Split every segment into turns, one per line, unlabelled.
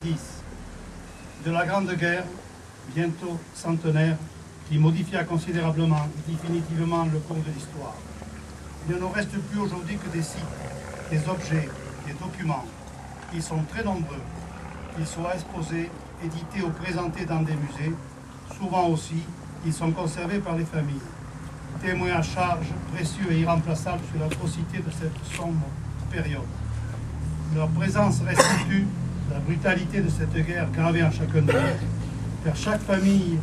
de la Grande Guerre, bientôt centenaire, qui modifia considérablement et définitivement le cours de l'histoire. Il ne nous reste plus aujourd'hui que des sites, des objets, des documents, qui sont très nombreux, qu'ils soient exposés, édités ou présentés dans des musées. Souvent aussi, ils sont conservés par les familles. Témoins à charge, précieux et irremplaçables sur l'atrocité de cette sombre période. Leur présence restitue la brutalité de cette guerre gravée en chacun de nous, car chaque famille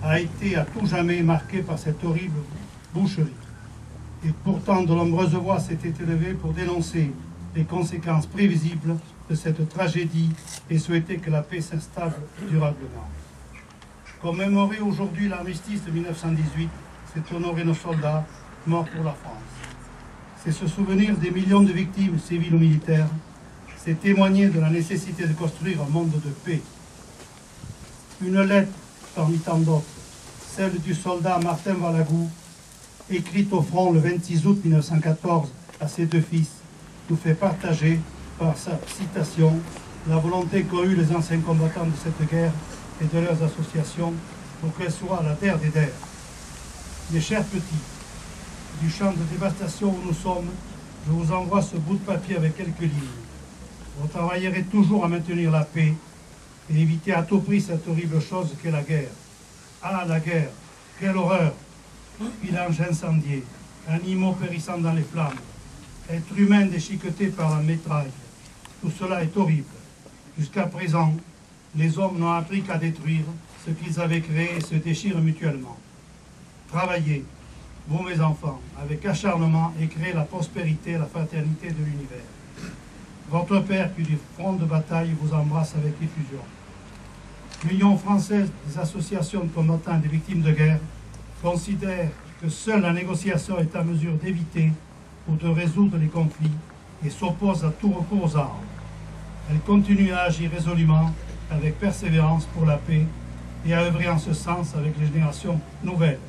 a été à tout jamais marquée par cette horrible boucherie. Et pourtant, de nombreuses voix s'étaient élevées pour dénoncer les conséquences prévisibles de cette tragédie et souhaiter que la paix s'installe durablement. Commémorer aujourd'hui l'armistice de 1918, c'est honorer nos soldats morts pour la France. C'est se souvenir des millions de victimes civiles ou militaires. C'est témoigner de la nécessité de construire un monde de paix. Une lettre parmi tant d'autres, celle du soldat Martin Valagou, écrite au front le 26 août 1914 à ses deux fils, nous fait partager, par sa citation, la volonté qu'ont eue les anciens combattants de cette guerre et de leurs associations pour qu'elle soit la terre des terres. Mes chers petits, du champ de dévastation où nous sommes, je vous envoie ce bout de papier avec quelques lignes. Vous travaillerez toujours à maintenir la paix et éviter à tout prix cette horrible chose qu'est la guerre. Ah, la guerre, quelle horreur! Villages incendiés, animaux périssant dans les flammes, êtres humains déchiquetés par la métraille. Tout cela est horrible. Jusqu'à présent, les hommes n'ont appris qu'à détruire ce qu'ils avaient créé et se déchirent mutuellement. Travaillez, vous mes enfants, avec acharnement et créez la prospérité et la fraternité de l'univers. Votre père, qui du front de bataille, vous embrasse avec effusion. L'Union française des associations de combattants et des victimes de guerre considère que seule la négociation est à mesure d'éviter ou de résoudre les conflits et s'oppose à tout recours aux armes. Elle continue à agir résolument, avec persévérance pour la paix et à œuvrer en ce sens avec les générations nouvelles.